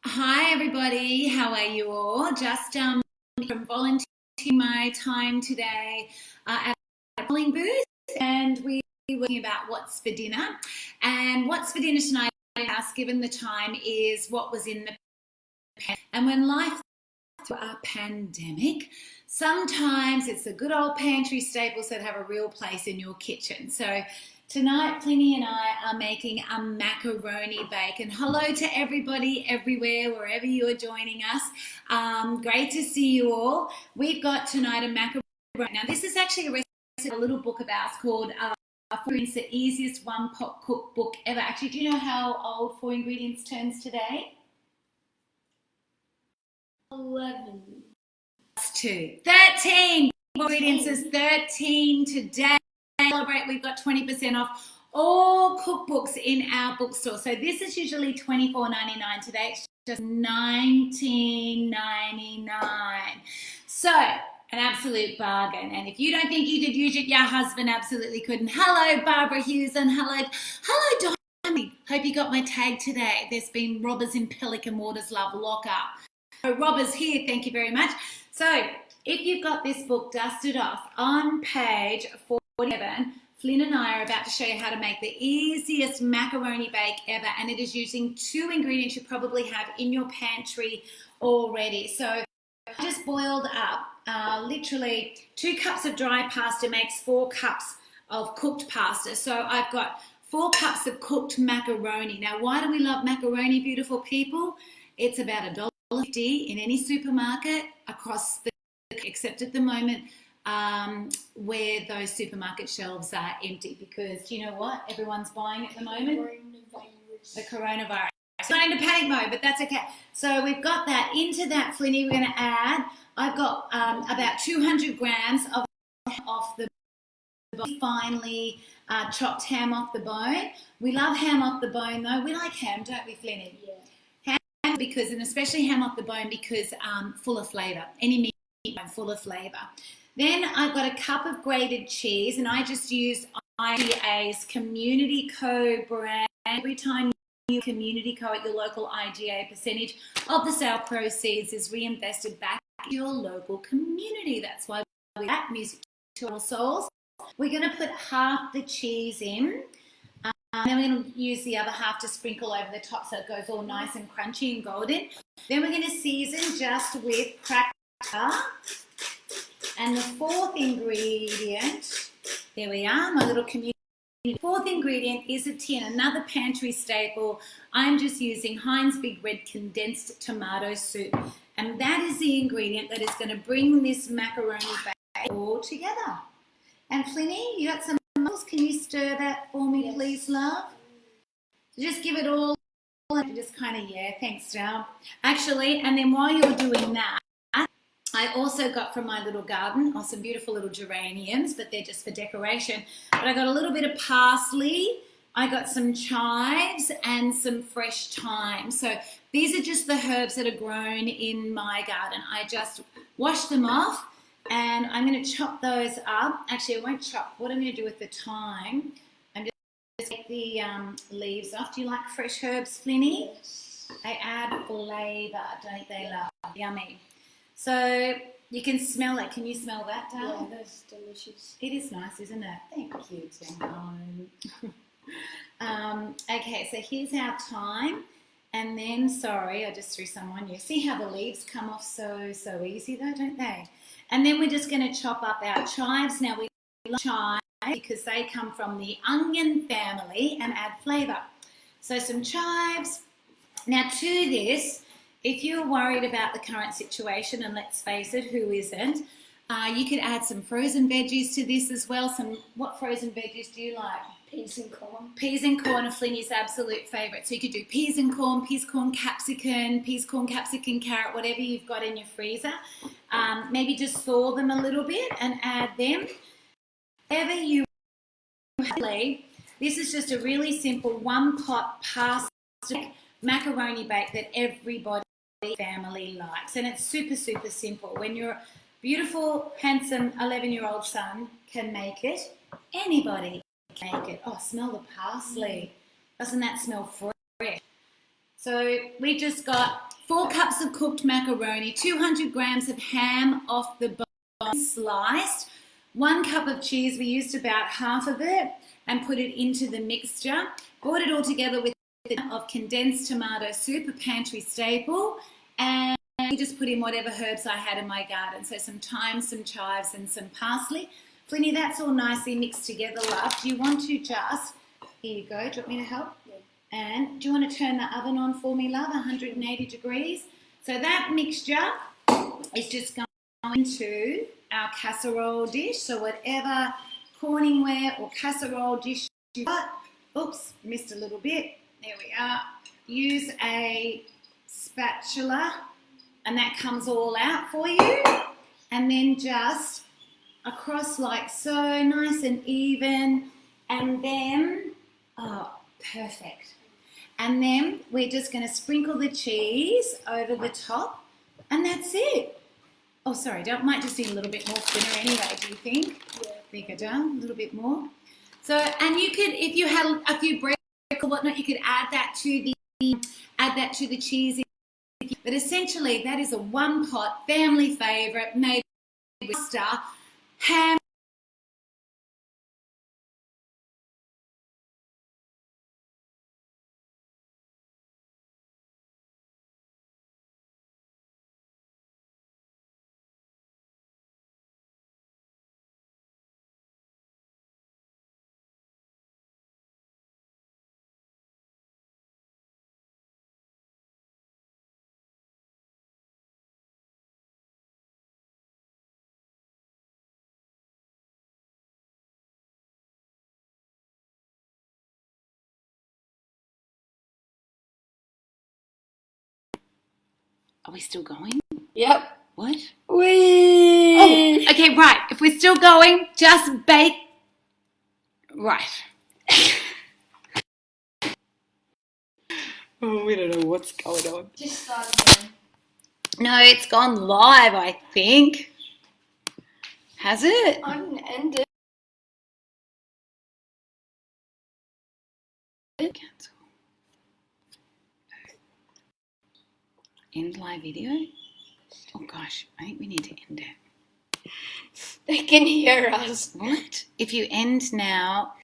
Hi everybody, how are you all? Just from volunteering my time today at a polling booth, and we were talking about what's for dinner. And what's for dinner tonight, given the time, is what was in the pan. And when life through a pandemic, sometimes it's the good old pantry staples that have a real place in your kitchen. So tonight, Pliny and I are making a macaroni bake. And hello to everybody everywhere, wherever you are joining us. Great to see you all. We've got tonight a macaroni. Now, this is actually a recipe, a little book of ours called Four Ingredients, the easiest one-pot cookbook ever. Actually, do you know how old 4 ingredients turns today? 11. That's 2. 13. Ingredients is 13 today. Celebrate, we've got 20% off all cookbooks in our bookstore. So this is usually $24.99. Today it's just $19.99. So an absolute bargain. And if you don't think you could use it, your husband absolutely couldn't. Hello, Barbara Hughes, and hello, Donnie. Hope you got my tag today. There's been robbers in Pelican Waters, love, lock up. Robbers here, thank you very much. So if you've got this book dusted off, on page 47, Flynn and I are about to show you how to make the easiest macaroni bake ever, and it is using 2 ingredients you probably have in your pantry already. So I just boiled up literally 2 cups of dry pasta makes 4 cups of cooked pasta. So I've got 4 cups of cooked macaroni. Now, why do we love macaroni, beautiful people? It's about $1.50 in any supermarket across the, except at the moment where those supermarket shelves are empty, because do you know what everyone's buying at the moment? The coronavirus. It's not into panic mode, but that's okay. So we've got that. Into that, Flinny, we're going to add, I've got about 200 grams of the finely chopped ham off the bone. We love ham off the bone though. We like ham, don't we, Flinny? Yeah. Because, and especially ham off the bone, because full of flavour. Any meat full of flavour. Then I've got a cup of grated cheese, and I just use IGA's Community Co brand. Every time you Community Co at your local IGA, percentage of the sale proceeds is reinvested back to your local community. That's why we at Music to All Souls. We're going to put half the cheese in. Then we're going to use the other half to sprinkle over the top so it goes all nice and crunchy and golden. Then we're going to season just with cracked pepper. And the 4th ingredient, there we are, my little community. 4th ingredient is a tin, another pantry staple. I'm just using Heinz Big Red condensed tomato soup. And that is the ingredient that is going to bring this macaroni bake all together. And Flinny, you got some muscles? Can you stir that for me, Yes. please, love? Just give it all, and just kind of, yeah, thanks, Dal. Actually, and then while you're doing that, I also got from my little garden some beautiful little geraniums, but they're just for decoration. But I got a little bit of parsley, I got some chives and some fresh thyme. So these are just the herbs that are grown in my garden. I just washed them off, and I'm going to chop those up. Actually, I won't chop. What I'm going to do with the thyme, I'm just take the leaves off. Do you like fresh herbs, Flinny? Yes. They add flavour, don't they, love? Yummy. So you can smell it. Can you smell that, darling? Yeah, that's delicious. It is nice, isn't it? Thank you, Tim. Okay, so here's our thyme. And then, sorry, I just threw some on you. See how the leaves come off so easy though, don't they? And then we're just going to chop up our chives. Now, we like chives because they come from the onion family and add flavour. So some chives. Now, to this, if you're worried about the current situation, and let's face it, who isn't, you could add some frozen veggies to this as well. What frozen veggies do you like? Peas and corn. Peas and corn are Flinny's absolute favourite. So you could do peas, corn, capsicum, carrot, whatever you've got in your freezer. Maybe just thaw them a little bit and add them. Whatever you have. This is just a really simple 1-pot pasta macaroni bake that everybody family likes, and it's super simple. When your beautiful handsome 11-year-old son can make it, anybody can make it. Oh, smell the parsley. Doesn't that smell fresh? So we just got 4 cups of cooked macaroni, 200 grams of ham off the bone sliced, 1 cup of cheese. We used about half of it and put it into the mixture. Brought it all together with of condensed tomato soup, a pantry staple, and I just put in whatever herbs I had in my garden. So some thyme, some chives, and some parsley. Flinny, that's all nicely mixed together, love. Do you want to just, here you go, do you want me to help? Yeah. And do you want to turn the oven on for me, love, 180 degrees? So that mixture is just going into our casserole dish. So whatever corningware or casserole dish you got, oops, missed a little bit. There we are. Use a spatula and that comes all out for you. And then just across like so, nice and even. And then, oh, perfect. And then we're just going to sprinkle the cheese over the top and that's it. Oh, sorry, might just need a little bit more thinner anyway, do you think? Yeah. Thicker down, a little bit more. So, and you could, if you had a few bread or whatnot, you could add that to the cheese. But essentially, that is a one-pot family favourite made with pasta, ham. Are we still going? Yep. What? Whee! Oh, okay, right. If we're still going, just bake. Right. Oh, we don't know what's going on. Just started. No, it's gone live, I think. Has it? I didn't end it. Cancel. End live video? Oh gosh, I think we need to end it. They can hear us. What? If you end now,